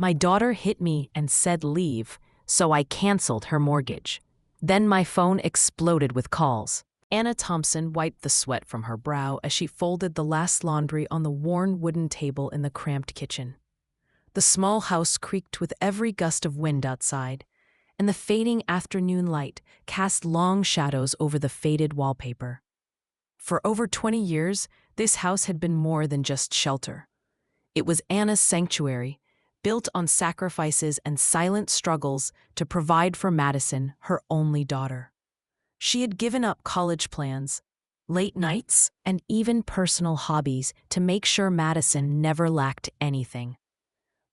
My daughter hit me and said leave, so I canceled her mortgage. Then my phone exploded with calls. Anna Thompson wiped the sweat from her brow as she folded the last laundry on the worn wooden table in the cramped kitchen. The small house creaked with every gust of wind outside, and the fading afternoon light cast long shadows over the faded wallpaper. For over 20 years, this house had been more than just shelter. It was Anna's sanctuary, built on sacrifices and silent struggles to provide for Madison, her only daughter. She had given up college plans, late nights, and even personal hobbies to make sure Madison never lacked anything.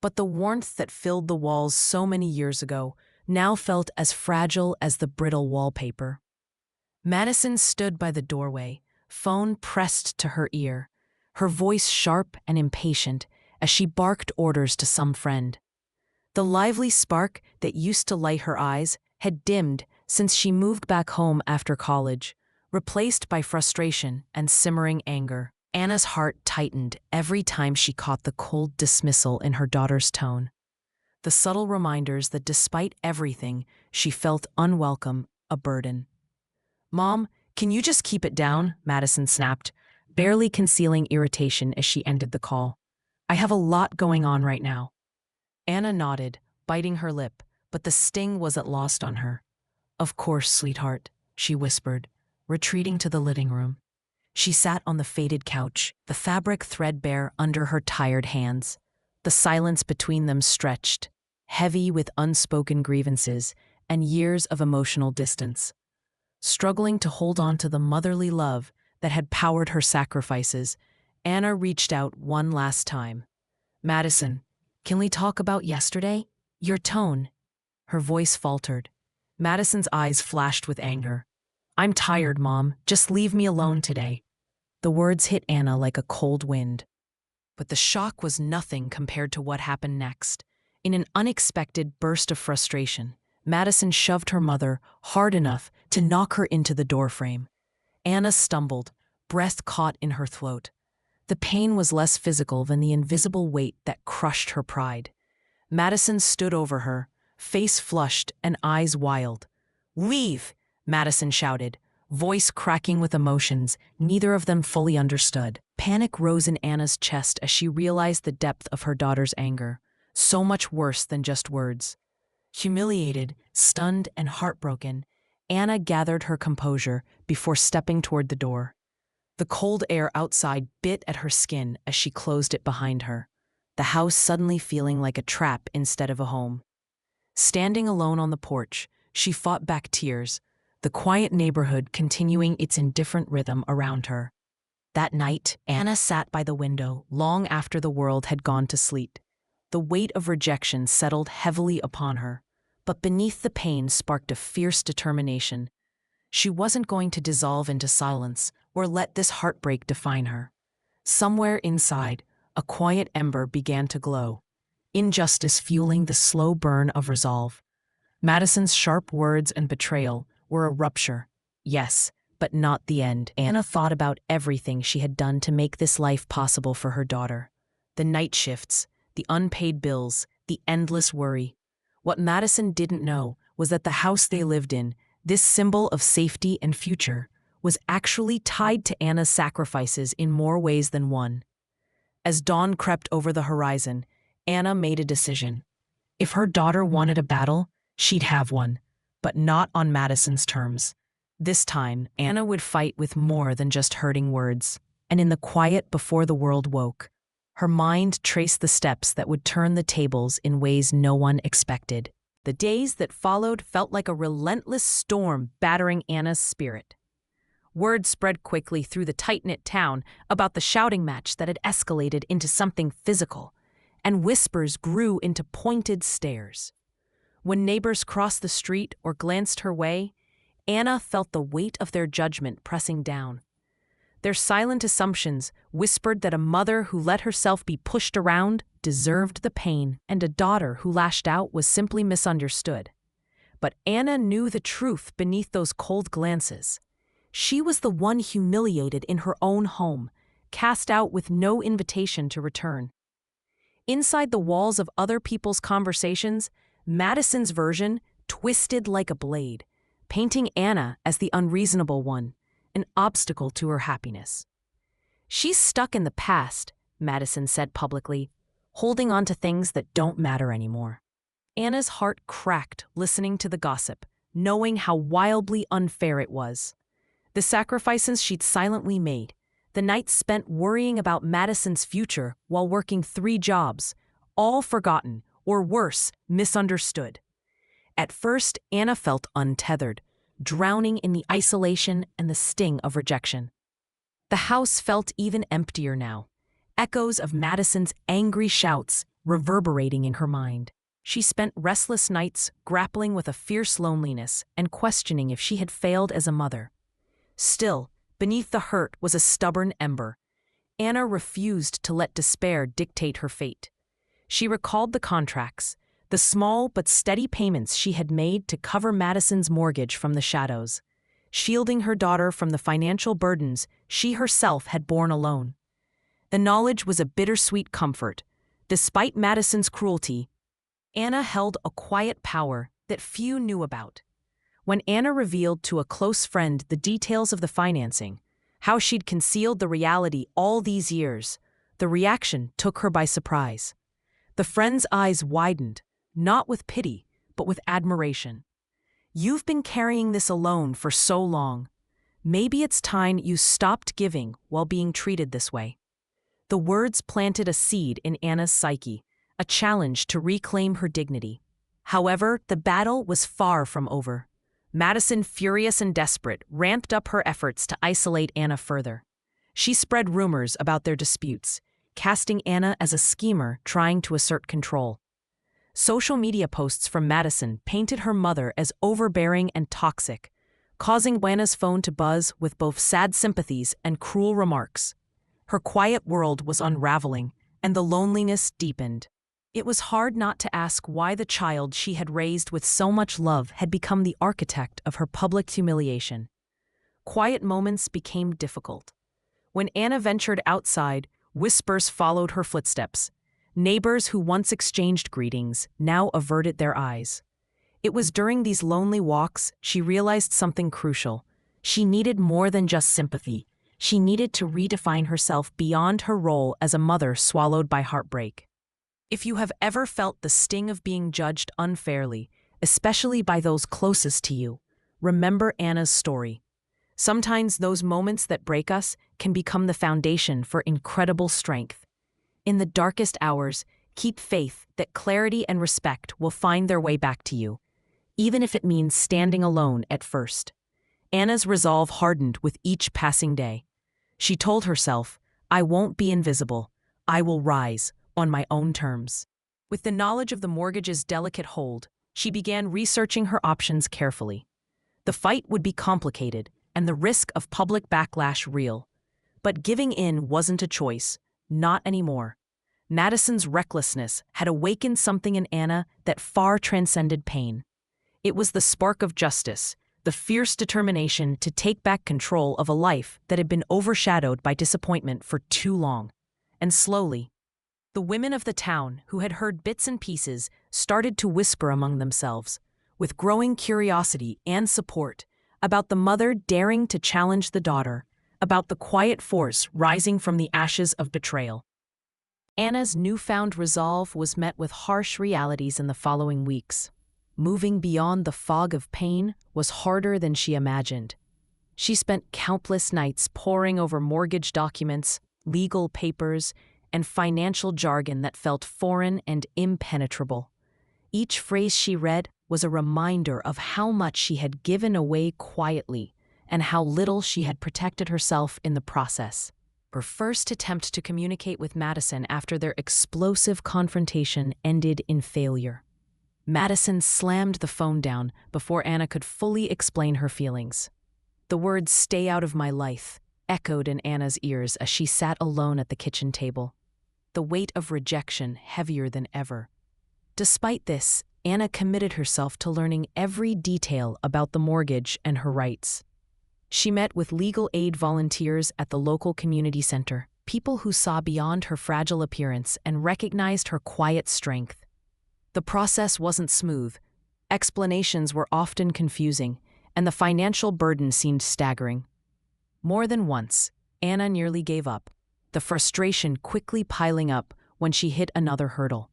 But the warmth that filled the walls so many years ago now felt as fragile as the brittle wallpaper. Madison stood by the doorway, phone pressed to her ear, her voice sharp and impatient as she barked orders to some friend. The lively spark that used to light her eyes had dimmed since she moved back home after college, replaced by frustration and simmering anger. Anna's heart tightened every time she caught the cold dismissal in her daughter's tone. The subtle reminders that despite everything, she felt unwelcome, a burden. "Mom, can you just keep it down?" Madison snapped, barely concealing irritation as she ended the call. "I have a lot going on right now." Anna nodded, biting her lip, but the sting wasn't lost on her. "Of course, sweetheart," she whispered, retreating to the living room. She sat on the faded couch, the fabric threadbare under her tired hands. The silence between them stretched, heavy with unspoken grievances and years of emotional distance. Struggling to hold on to the motherly love that had powered her sacrifices, Anna reached out one last time. "Madison, can we talk about yesterday? Your tone." Her voice faltered. Madison's eyes flashed with anger. "I'm tired, Mom. Just leave me alone today." The words hit Anna like a cold wind. But the shock was nothing compared to what happened next. In an unexpected burst of frustration, Madison shoved her mother hard enough to knock her into the doorframe. Anna stumbled, breath caught in her throat. The pain was less physical than the invisible weight that crushed her pride. Madison stood over her, face flushed and eyes wild. "Leave!" Madison shouted, voice cracking with emotions neither of them fully understood. Panic rose in Anna's chest as she realized the depth of her daughter's anger, so much worse than just words. Humiliated, stunned, and heartbroken, Anna gathered her composure before stepping toward the door. The cold air outside bit at her skin as she closed it behind her, the house suddenly feeling like a trap instead of a home. Standing alone on the porch, she fought back tears, the quiet neighborhood continuing its indifferent rhythm around her. That night, Anna sat by the window long after the world had gone to sleep. The weight of rejection settled heavily upon her, but beneath the pain sparked a fierce determination. She wasn't going to dissolve into silence or let this heartbreak define her. Somewhere inside, a quiet ember began to glow, injustice fueling the slow burn of resolve. Madison's sharp words and betrayal were a rupture, yes, but not the end. Anna thought about everything she had done to make this life possible for her daughter. The night shifts, the unpaid bills, the endless worry. What Madison didn't know was that the house they lived in, this symbol of safety and future, was actually tied to Anna's sacrifices in more ways than one. As dawn crept over the horizon, Anna made a decision. If her daughter wanted a battle, she'd have one, but not on Madison's terms. This time, Anna would fight with more than just hurting words, and in the quiet before the world woke, her mind traced the steps that would turn the tables in ways no one expected. The days that followed felt like a relentless storm battering Anna's spirit. Word spread quickly through the tight-knit town about the shouting match that had escalated into something physical, and whispers grew into pointed stares. When neighbors crossed the street or glanced her way, Anna felt the weight of their judgment pressing down. Their silent assumptions whispered that a mother who let herself be pushed around deserved the pain, and a daughter who lashed out was simply misunderstood. But Anna knew the truth beneath those cold glances. She was the one humiliated in her own home, cast out with no invitation to return. Inside the walls of other people's conversations, Madison's version twisted like a blade, painting Anna as the unreasonable one, an obstacle to her happiness. "She's stuck in the past," Madison said publicly, "holding on to things that don't matter anymore." Anna's heart cracked listening to the gossip, knowing how wildly unfair it was. The sacrifices she'd silently made, the nights spent worrying about Madison's future while working 3 jobs, all forgotten, or worse, misunderstood. At first, Anna felt untethered, drowning in the isolation and the sting of rejection. The house felt even emptier now, echoes of Madison's angry shouts reverberating in her mind. She spent restless nights grappling with a fierce loneliness and questioning if she had failed as a mother. Still, beneath the hurt was a stubborn ember. Anna refused to let despair dictate her fate. She recalled the contracts, the small but steady payments she had made to cover Madison's mortgage from the shadows, shielding her daughter from the financial burdens she herself had borne alone. The knowledge was a bittersweet comfort. Despite Madison's cruelty, Anna held a quiet power that few knew about. When Anna revealed to a close friend the details of the financing, how she'd concealed the reality all these years, the reaction took her by surprise. The friend's eyes widened, not with pity, but with admiration. "You've been carrying this alone for so long. Maybe it's time you stopped giving while being treated this way." The words planted a seed in Anna's psyche, a challenge to reclaim her dignity. However, the battle was far from over. Madison, furious and desperate, ramped up her efforts to isolate Anna further. She spread rumors about their disputes, casting Anna as a schemer trying to assert control. Social media posts from Madison painted her mother as overbearing and toxic, causing Anna's phone to buzz with both sad sympathies and cruel remarks. Her quiet world was unraveling, and the loneliness deepened. It was hard not to ask why the child she had raised with so much love had become the architect of her public humiliation. Quiet moments became difficult. When Anna ventured outside, whispers followed her footsteps. Neighbors who once exchanged greetings now averted their eyes. It was during these lonely walks she realized something crucial. She needed more than just sympathy. She needed to redefine herself beyond her role as a mother swallowed by heartbreak. If you have ever felt the sting of being judged unfairly, especially by those closest to you, remember Anna's story. Sometimes those moments that break us can become the foundation for incredible strength. In the darkest hours, keep faith that clarity and respect will find their way back to you, even if it means standing alone at first. Anna's resolve hardened with each passing day. She told herself, "I won't be invisible. I will rise on my own terms." With the knowledge of the mortgage's delicate hold, she began researching her options carefully. The fight would be complicated and the risk of public backlash real. But giving in wasn't a choice, not anymore. Madison's recklessness had awakened something in Anna that far transcended pain. It was the spark of justice, the fierce determination to take back control of a life that had been overshadowed by disappointment for too long. And slowly, the women of the town, who had heard bits and pieces, started to whisper among themselves, with growing curiosity and support, about the mother daring to challenge the daughter, about the quiet force rising from the ashes of betrayal. Anna's newfound resolve was met with harsh realities in the following weeks. Moving beyond the fog of pain was harder than she imagined. She spent countless nights poring over mortgage documents, legal papers, and financial jargon that felt foreign and impenetrable. Each phrase she read was a reminder of how much she had given away quietly and how little she had protected herself in the process. Her first attempt to communicate with Madison after their explosive confrontation ended in failure. Madison slammed the phone down before Anna could fully explain her feelings. The words "stay out of my life" echoed in Anna's ears as she sat alone at the kitchen table, the weight of rejection heavier than ever. Despite this, Anna committed herself to learning every detail about the mortgage and her rights. She met with legal aid volunteers at the local community center, people who saw beyond her fragile appearance and recognized her quiet strength. The process wasn't smooth. Explanations were often confusing, and the financial burden seemed staggering. More than once, Anna nearly gave up, the frustration quickly piling up when she hit another hurdle.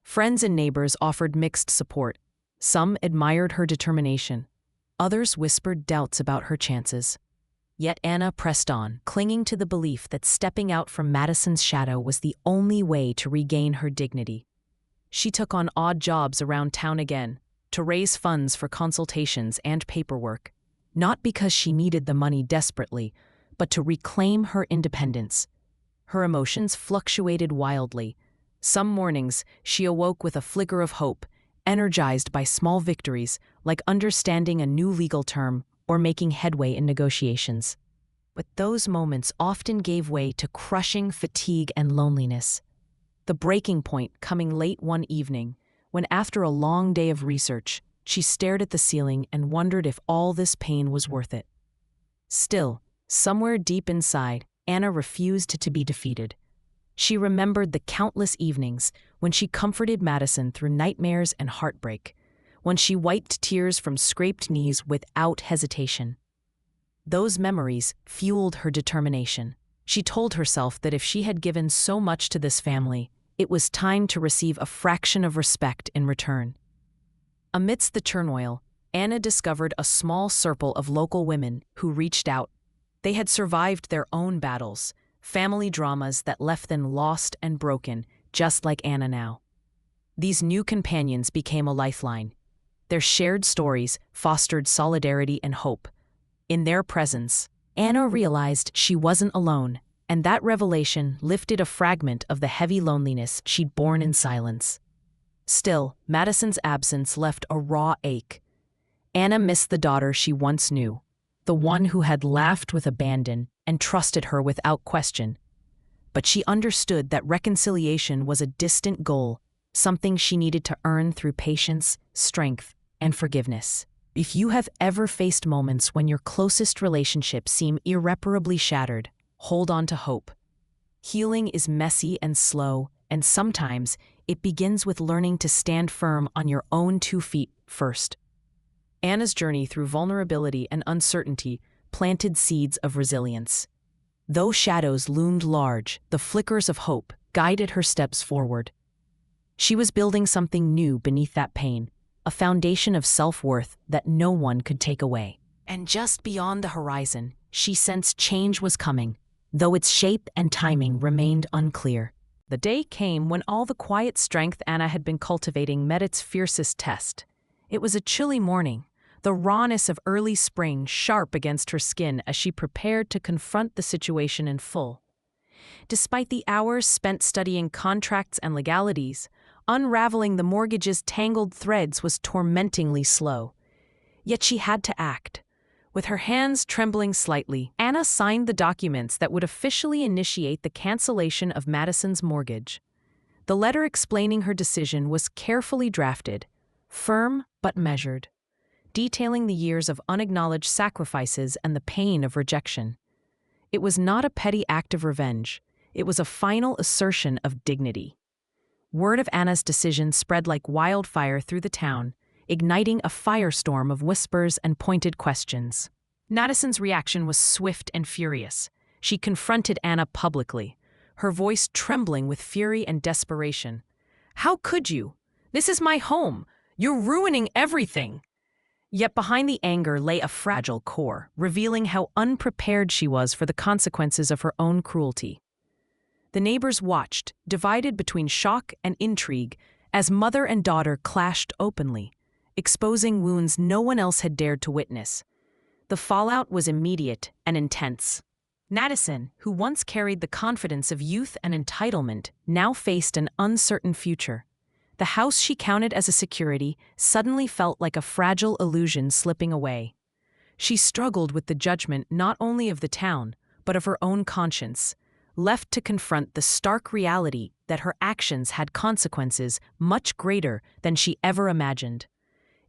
Friends and neighbors offered mixed support. Some admired her determination. Others whispered doubts about her chances. Yet Anna pressed on, clinging to the belief that stepping out from Madison's shadow was the only way to regain her dignity. She took on odd jobs around town again, to raise funds for consultations and paperwork, not because she needed the money desperately, but to reclaim her independence. Her emotions fluctuated wildly. Some mornings, she awoke with a flicker of hope, energized by small victories, like understanding a new legal term or making headway in negotiations. But those moments often gave way to crushing fatigue and loneliness. The breaking point coming late one evening, when after a long day of research, she stared at the ceiling and wondered if all this pain was worth it. Still, somewhere deep inside, Anna refused to be defeated. She remembered the countless evenings when she comforted Madison through nightmares and heartbreak, when she wiped tears from scraped knees without hesitation. Those memories fueled her determination. She told herself that if she had given so much to this family, it was time to receive a fraction of respect in return. Amidst the turmoil, Anna discovered a small circle of local women who reached out. They had survived their own battles, family dramas that left them lost and broken, just like Anna now. These new companions became a lifeline. Their shared stories fostered solidarity and hope. In their presence, Anna realized she wasn't alone, and that revelation lifted a fragment of the heavy loneliness she'd borne in silence. Still, Madison's absence left a raw ache. Anna missed the daughter she once knew, the one who had laughed with abandon and trusted her without question. But she understood that reconciliation was a distant goal, something she needed to earn through patience, strength, and forgiveness. If you have ever faced moments when your closest relationships seem irreparably shattered, hold on to hope. Healing is messy and slow, and sometimes it begins with learning to stand firm on your own 2 feet first. Anna's journey through vulnerability and uncertainty planted seeds of resilience. Though shadows loomed large, the flickers of hope guided her steps forward. She was building something new beneath that pain, a foundation of self-worth that no one could take away. And just beyond the horizon, she sensed change was coming, though its shape and timing remained unclear. The day came when all the quiet strength Anna had been cultivating met its fiercest test. It was a chilly morning, the rawness of early spring sharp against her skin as she prepared to confront the situation in full. Despite the hours spent studying contracts and legalities, unraveling the mortgage's tangled threads was tormentingly slow. Yet she had to act. With her hands trembling slightly, Anna signed the documents that would officially initiate the cancellation of Madison's mortgage. The letter explaining her decision was carefully drafted, firm but measured, detailing the years of unacknowledged sacrifices and the pain of rejection. It was not a petty act of revenge. It was a final assertion of dignity. Word of Anna's decision spread like wildfire through the town, igniting a firestorm of whispers and pointed questions. Madison's reaction was swift and furious. She confronted Anna publicly, her voice trembling with fury and desperation. "How could you? This is my home. You're ruining everything." Yet behind the anger lay a fragile core, revealing how unprepared she was for the consequences of her own cruelty. The neighbors watched, divided between shock and intrigue, as mother and daughter clashed openly, exposing wounds no one else had dared to witness. The fallout was immediate and intense. Madison, who once carried the confidence of youth and entitlement, now faced an uncertain future. The house she counted as a security suddenly felt like a fragile illusion slipping away. She struggled with the judgment not only of the town, but of her own conscience, left to confront the stark reality that her actions had consequences much greater than she ever imagined.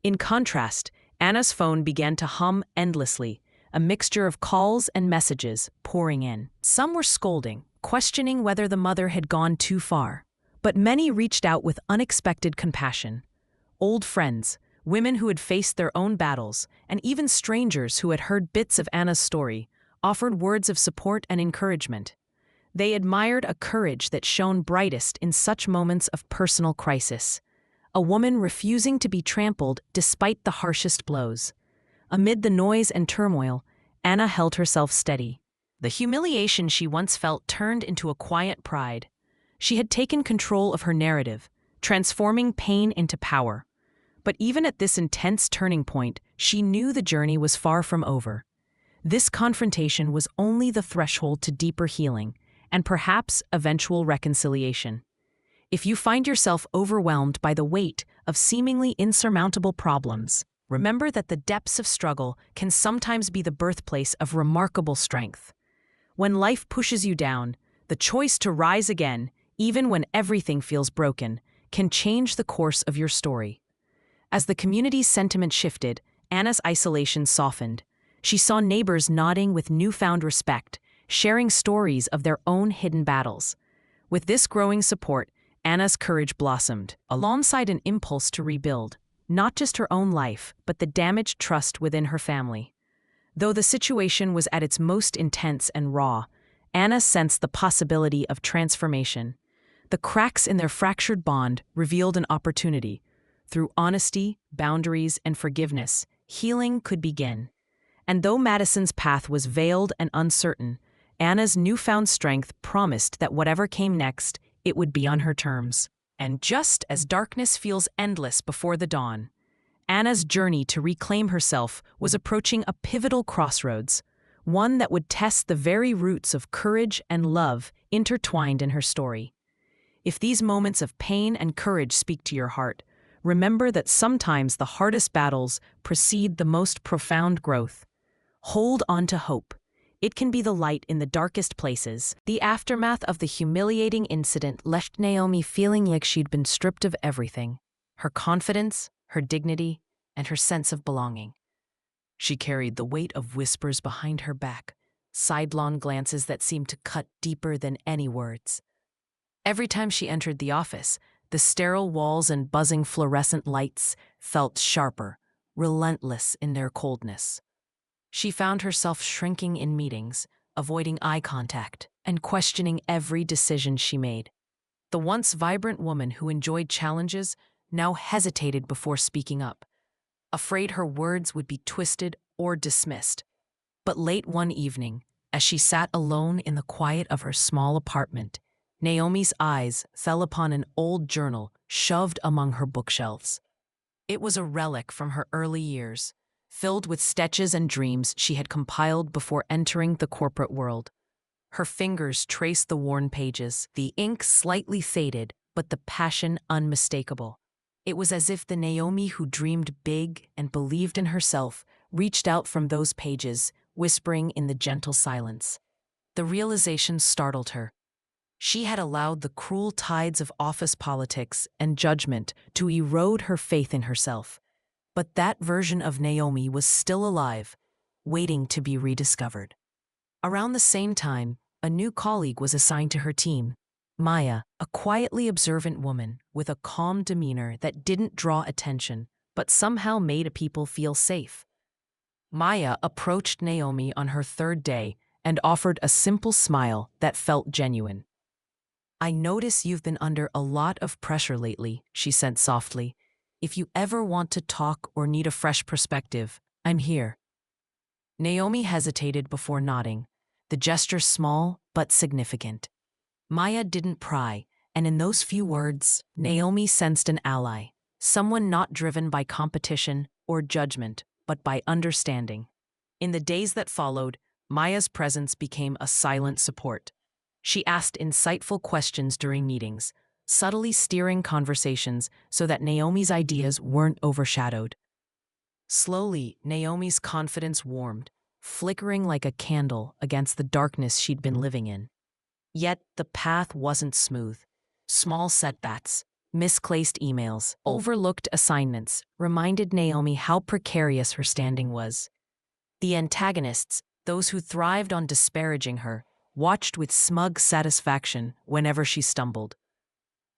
In contrast, Anna's phone began to hum endlessly, a mixture of calls and messages pouring in. Some were scolding, questioning whether the mother had gone too far. But many reached out with unexpected compassion. Old friends, women who had faced their own battles, and even strangers who had heard bits of Anna's story, offered words of support and encouragement. They admired a courage that shone brightest in such moments of personal crisis. A woman refusing to be trampled despite the harshest blows. Amid the noise and turmoil, Anna held herself steady. The humiliation she once felt turned into a quiet pride. She had taken control of her narrative, transforming pain into power. But even at this intense turning point, she knew the journey was far from over. This confrontation was only the threshold to deeper healing, and perhaps eventual reconciliation. If you find yourself overwhelmed by the weight of seemingly insurmountable problems, remember that the depths of struggle can sometimes be the birthplace of remarkable strength. When life pushes you down, the choice to rise again, even when everything feels broken, can change the course of your story. As the community's sentiment shifted, Anna's isolation softened. She saw neighbors nodding with newfound respect, sharing stories of their own hidden battles. With this growing support, Anna's courage blossomed, alongside an impulse to rebuild, not just her own life, but the damaged trust within her family. Though the situation was at its most intense and raw, Anna sensed the possibility of transformation. The cracks in their fractured bond revealed an opportunity. Through honesty, boundaries, and forgiveness, healing could begin. And though Madison's path was veiled and uncertain, Anna's newfound strength promised that whatever came next, it would be on her terms. And just as darkness feels endless before the dawn, Anna's journey to reclaim herself was approaching a pivotal crossroads, one that would test the very roots of courage and love intertwined in her story. If these moments of pain and courage speak to your heart, remember that sometimes the hardest battles precede the most profound growth. Hold on to hope. It can be the light in the darkest places. The aftermath of the humiliating incident left Naomi feeling like she'd been stripped of everything: her confidence, her dignity, and her sense of belonging. She carried the weight of whispers behind her back, sidelong glances that seemed to cut deeper than any words. Every time she entered the office, the sterile walls and buzzing fluorescent lights felt sharper, relentless in their coldness. She found herself shrinking in meetings, avoiding eye contact, and questioning every decision she made. The once vibrant woman who enjoyed challenges now hesitated before speaking up, afraid her words would be twisted or dismissed. But late one evening, as she sat alone in the quiet of her small apartment, Naomi's eyes fell upon an old journal shoved among her bookshelves. It was a relic from her early years, filled with sketches and dreams she had compiled before entering the corporate world. Her fingers traced the worn pages, the ink slightly faded, but the passion unmistakable. It was as if the Naomi who dreamed big and believed in herself reached out from those pages, whispering in the gentle silence. The realization startled her. She had allowed the cruel tides of office politics and judgment to erode her faith in herself. But that version of Naomi was still alive, waiting to be rediscovered. Around the same time, a new colleague was assigned to her team. Maya, a quietly observant woman with a calm demeanor that didn't draw attention, but somehow made people feel safe. Maya approached Naomi on her third day and offered a simple smile that felt genuine. "I notice you've been under a lot of pressure lately," she said softly. "If you ever want to talk or need a fresh perspective, I'm here." Naomi hesitated before nodding, the gesture small but significant. Maya didn't pry, and in those few words, Naomi sensed an ally, someone not driven by competition or judgment, but by understanding. In the days that followed, Maya's presence became a silent support. She asked insightful questions during meetings, subtly steering conversations so that Naomi's ideas weren't overshadowed. Slowly, Naomi's confidence warmed, flickering like a candle against the darkness she'd been living in. Yet the path wasn't smooth. Small setbacks, misplaced emails, overlooked assignments reminded Naomi how precarious her standing was. The antagonists, those who thrived on disparaging her, watched with smug satisfaction whenever she stumbled.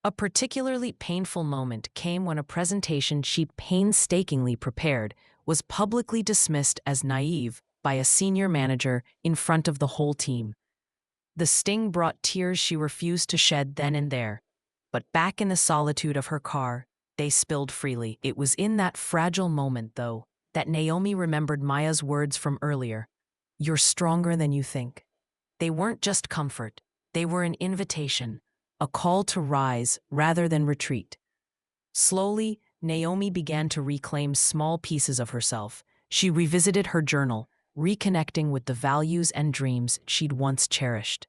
A particularly painful moment came when a presentation she'd painstakingly prepared was publicly dismissed as naive by a senior manager in front of the whole team. The sting brought tears she refused to shed then and there, but back in the solitude of her car, they spilled freely. It was in that fragile moment, though, that Naomi remembered Maya's words from earlier. "You're stronger than you think." They weren't just comfort, they were an invitation, a call to rise rather than retreat. Slowly, Naomi began to reclaim small pieces of herself. She revisited her journal, reconnecting with the values and dreams she'd once cherished.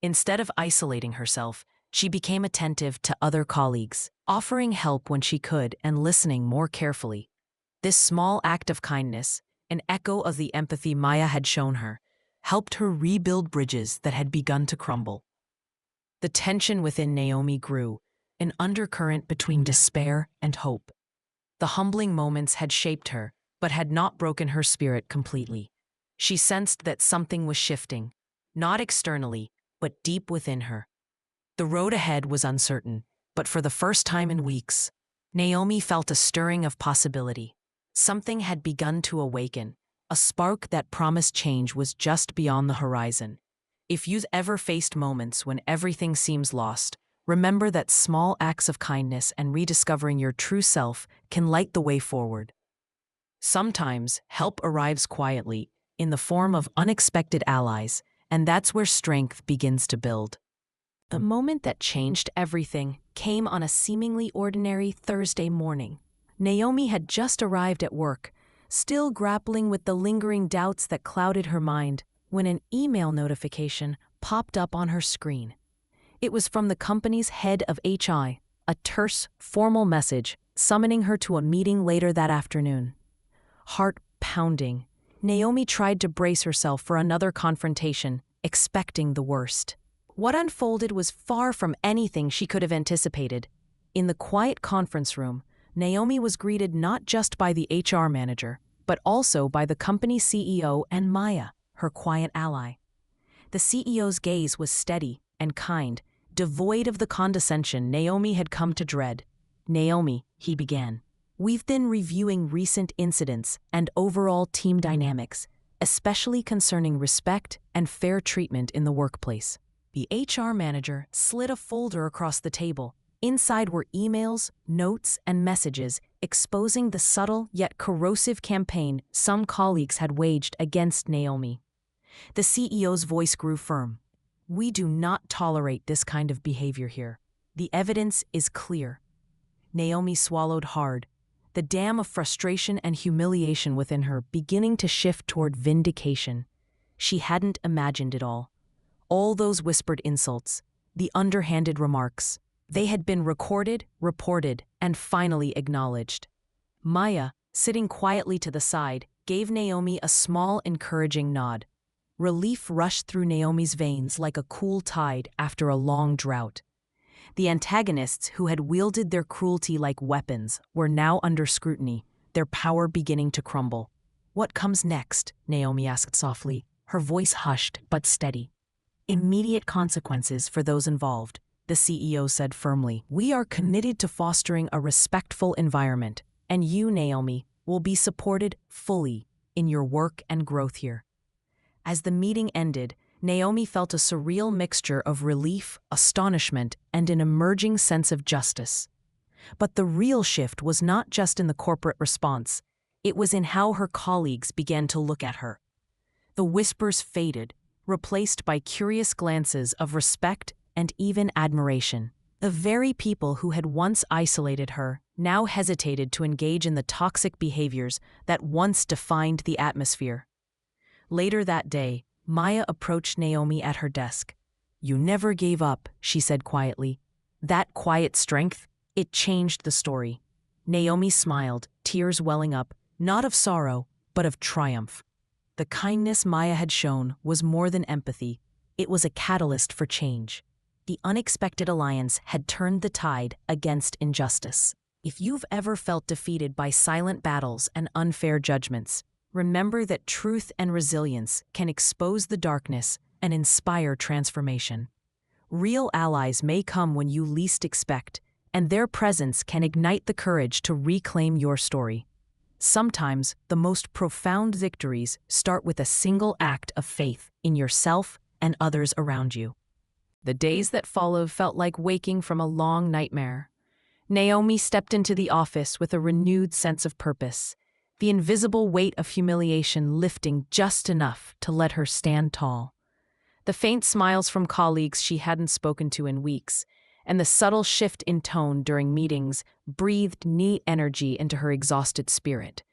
Instead of isolating herself, she became attentive to other colleagues, offering help when she could and listening more carefully. This small act of kindness, an echo of the empathy Maya had shown her, helped her rebuild bridges that had begun to crumble. The tension within Naomi grew, an undercurrent between despair and hope. The humbling moments had shaped her, but had not broken her spirit completely. She sensed that something was shifting, not externally, but deep within her. The road ahead was uncertain, but for the first time in weeks, Naomi felt a stirring of possibility. Something had begun to awaken, a spark that promised change was just beyond the horizon. If you've ever faced moments when everything seems lost, remember that small acts of kindness and rediscovering your true self can light the way forward. Sometimes, help arrives quietly, in the form of unexpected allies, and that's where strength begins to build. The moment that changed everything came on a seemingly ordinary Thursday morning. Naomi had just arrived at work, still grappling with the lingering doubts that clouded her mind, when an email notification popped up on her screen. It was from the company's head of HI, a terse, formal message summoning her to a meeting later that afternoon. Heart pounding, Naomi tried to brace herself for another confrontation, expecting the worst. What unfolded was far from anything she could have anticipated. In the quiet conference room, Naomi was greeted not just by the HR manager, but also by the company CEO and Maya, her quiet ally. The CEO's gaze was steady and kind, devoid of the condescension Naomi had come to dread. "Naomi," he began, "we've been reviewing recent incidents and overall team dynamics, especially concerning respect and fair treatment in the workplace." The HR manager slid a folder across the table. Inside were emails, notes, and messages exposing the subtle yet corrosive campaign some colleagues had waged against Naomi. The CEO's voice grew firm. "We do not tolerate this kind of behavior here. The evidence is clear." Naomi swallowed hard, the dam of frustration and humiliation within her beginning to shift toward vindication. She hadn't imagined it all. All those whispered insults, the underhanded remarks, they had been recorded, reported, and finally acknowledged. Maya, sitting quietly to the side, gave Naomi a small, encouraging nod. Relief rushed through Naomi's veins like a cool tide after a long drought. The antagonists who had wielded their cruelty like weapons were now under scrutiny, their power beginning to crumble. "What comes next?" Naomi asked softly, her voice hushed but steady. "Immediate consequences for those involved," the CEO said firmly. "We are committed to fostering a respectful environment, and you, Naomi, will be supported fully in your work and growth here." As the meeting ended, Naomi felt a surreal mixture of relief, astonishment, and an emerging sense of justice. But the real shift was not just in the corporate response, it was in how her colleagues began to look at her. The whispers faded, replaced by curious glances of respect and even admiration. The very people who had once isolated her now hesitated to engage in the toxic behaviors that once defined the atmosphere. Later that day, Maya approached Naomi at her desk. "You never gave up," she said quietly. That quiet strength, it changed the story. Naomi smiled, tears welling up, not of sorrow, but of triumph. The kindness Maya had shown was more than empathy. It was a catalyst for change. The unexpected alliance had turned the tide against injustice. If you've ever felt defeated by silent battles and unfair judgments, remember that truth and resilience can expose the darkness and inspire transformation. Real allies may come when you least expect, and their presence can ignite the courage to reclaim your story. Sometimes, the most profound victories start with a single act of faith in yourself and others around you. The days that followed felt like waking from a long nightmare. Naomi stepped into the office with a renewed sense of purpose, the invisible weight of humiliation lifting just enough to let her stand tall. The faint smiles from colleagues she hadn't spoken to in weeks, and the subtle shift in tone during meetings breathed new energy into her exhausted spirit.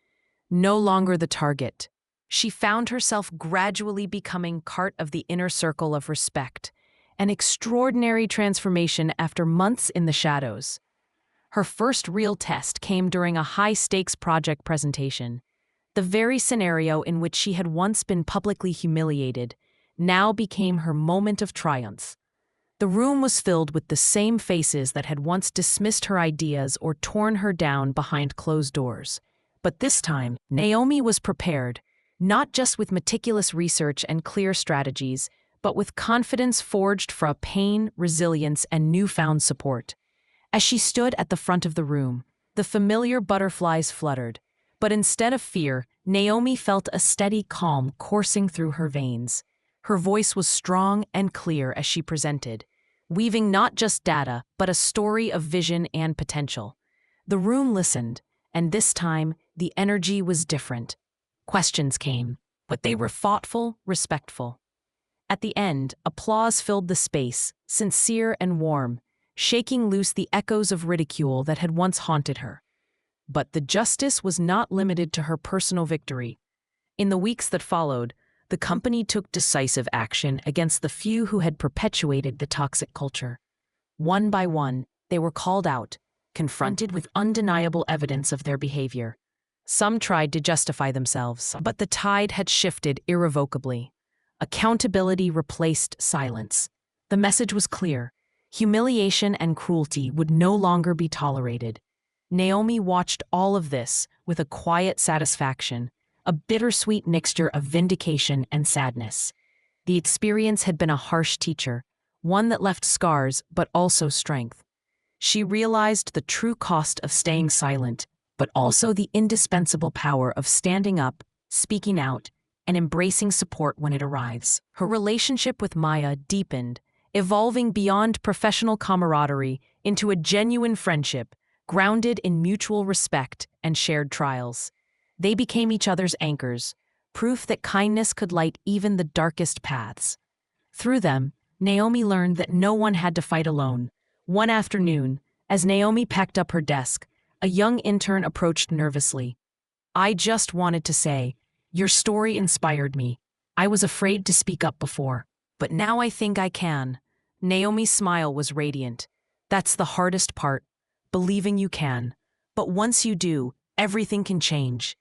No longer the target, she found herself gradually becoming part of the inner circle of respect, an extraordinary transformation after months in the shadows. Her first real test came during a high-stakes project presentation. The very scenario in which she had once been publicly humiliated now became her moment of triumph. The room was filled with the same faces that had once dismissed her ideas or torn her down behind closed doors. But this time, Naomi was prepared, not just with meticulous research and clear strategies, but with confidence forged from pain, resilience, and newfound support. As she stood at the front of the room, the familiar butterflies fluttered, but instead of fear, Naomi felt a steady calm coursing through her veins. Her voice was strong and clear as she presented, weaving not just data, but a story of vision and potential. The room listened, and this time, the energy was different. Questions came, but they were thoughtful, respectful. At the end, applause filled the space, sincere and warm, shaking loose the echoes of ridicule that had once haunted her. But the justice was not limited to her personal victory. In the weeks that followed, the company took decisive action against the few who had perpetuated the toxic culture. One by one, they were called out, confronted with undeniable evidence of their behavior. Some tried to justify themselves, but the tide had shifted irrevocably. Accountability replaced silence. The message was clear. Humiliation and cruelty would no longer be tolerated. Naomi watched all of this with a quiet satisfaction, a bittersweet mixture of vindication and sadness. The experience had been a harsh teacher, one that left scars but also strength. She realized the true cost of staying silent, but also the indispensable power of standing up, speaking out, and embracing support when it arrives. Her relationship with Maya deepened, evolving beyond professional camaraderie into a genuine friendship, grounded in mutual respect and shared trials. They became each other's anchors, proof that kindness could light even the darkest paths. Through them, Naomi learned that no one had to fight alone. One afternoon, as Naomi packed up her desk, a young intern approached nervously. "I just wanted to say, your story inspired me. I was afraid to speak up before, but now I think I can." Naomi's smile was radiant. "That's the hardest part, believing you can. But once you do, everything can change."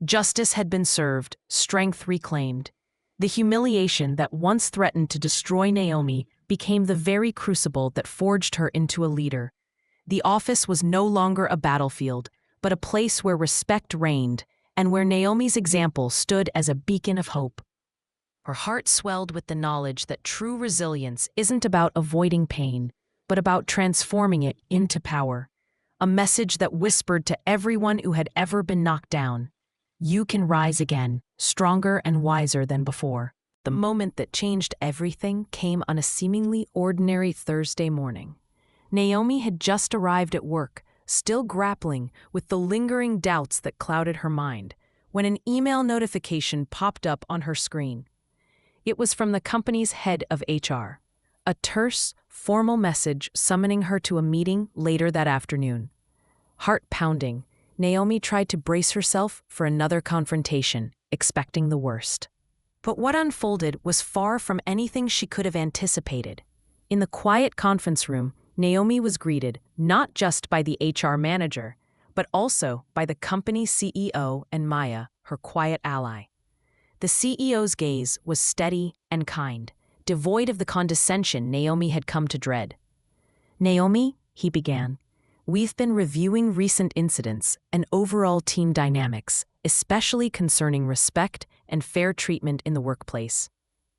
Justice had been served, strength reclaimed. The humiliation that once threatened to destroy Naomi became the very crucible that forged her into a leader. The office was no longer a battlefield, but a place where respect reigned, and where Naomi's example stood as a beacon of hope. Her heart swelled with the knowledge that true resilience isn't about avoiding pain, but about transforming it into power. A message that whispered to everyone who had ever been knocked down, "You can rise again, stronger and wiser than before." The moment that changed everything came on a seemingly ordinary Thursday morning. Naomi had just arrived at work, still grappling with the lingering doubts that clouded her mind, when an email notification popped up on her screen. It was from the company's head of HR, a terse, formal message summoning her to a meeting later that afternoon. Heart pounding, Naomi tried to brace herself for another confrontation, expecting the worst. But what unfolded was far from anything she could have anticipated. In the quiet conference room, Naomi was greeted not just by the HR manager, but also by the company's CEO and Maya, her quiet ally. The CEO's gaze was steady and kind, devoid of the condescension Naomi had come to dread. "Naomi," he began, "we've been reviewing recent incidents and overall team dynamics, especially concerning respect and fair treatment in the workplace.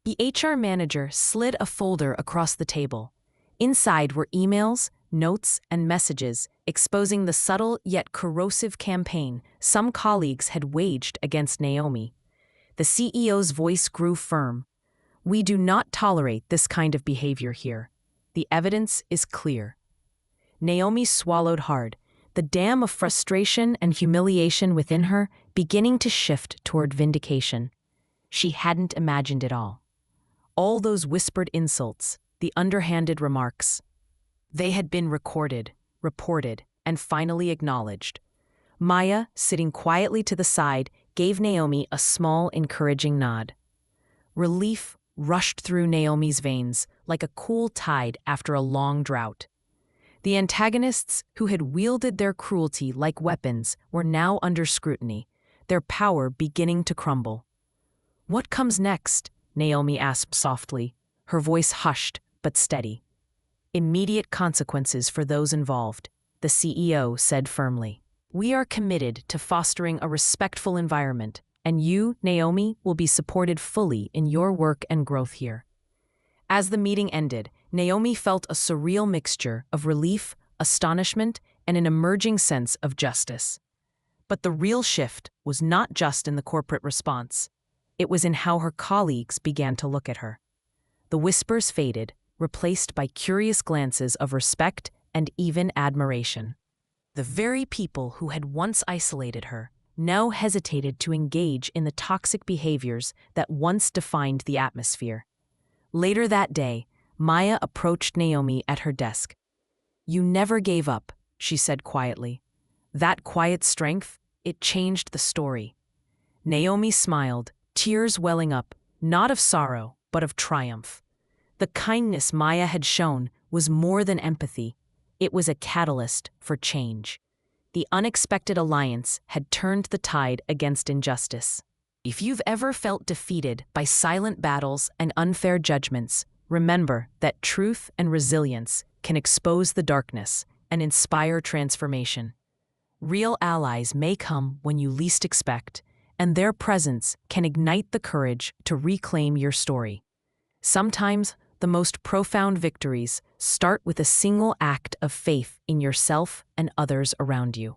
The HR manager slid a folder across the table. Inside were emails, notes, and messages exposing the subtle yet corrosive campaign some colleagues had waged against Naomi. The CEO's voice grew firm. "We do not tolerate this kind of behavior here. The evidence is clear." Naomi swallowed hard, the dam of frustration and humiliation within her beginning to shift toward vindication. She hadn't imagined it all. All those whispered insults, the underhanded remarks. They had been recorded, reported, and finally acknowledged. Maya, sitting quietly to the side, gave Naomi a small, encouraging nod. Relief rushed through Naomi's veins like a cool tide after a long drought. The antagonists who had wielded their cruelty like weapons were now under scrutiny, their power beginning to crumble. "What comes next?" Naomi asked softly, her voice hushed but steady. "Immediate consequences for those involved," the CEO said firmly. "We are committed to fostering a respectful environment, and you, Naomi, will be supported fully in your work and growth here." As the meeting ended, Naomi felt a surreal mixture of relief, astonishment, and an emerging sense of justice. But the real shift was not just in the corporate response. It was in how her colleagues began to look at her. The whispers faded, replaced by curious glances of respect and even admiration. The very people who had once isolated her now hesitated to engage in the toxic behaviors that once defined the atmosphere. Later that day, Maya approached Naomi at her desk. "You never gave up," she said quietly. "That quiet strength, it changed the story." Naomi smiled, tears welling up, not of sorrow, but of triumph. The kindness Maya had shown was more than empathy. It was a catalyst for change. The unexpected alliance had turned the tide against injustice. If you've ever felt defeated by silent battles and unfair judgments, remember that truth and resilience can expose the darkness and inspire transformation. Real allies may come when you least expect, and their presence can ignite the courage to reclaim your story. Sometimes, the most profound victories start with a single act of faith in yourself and others around you.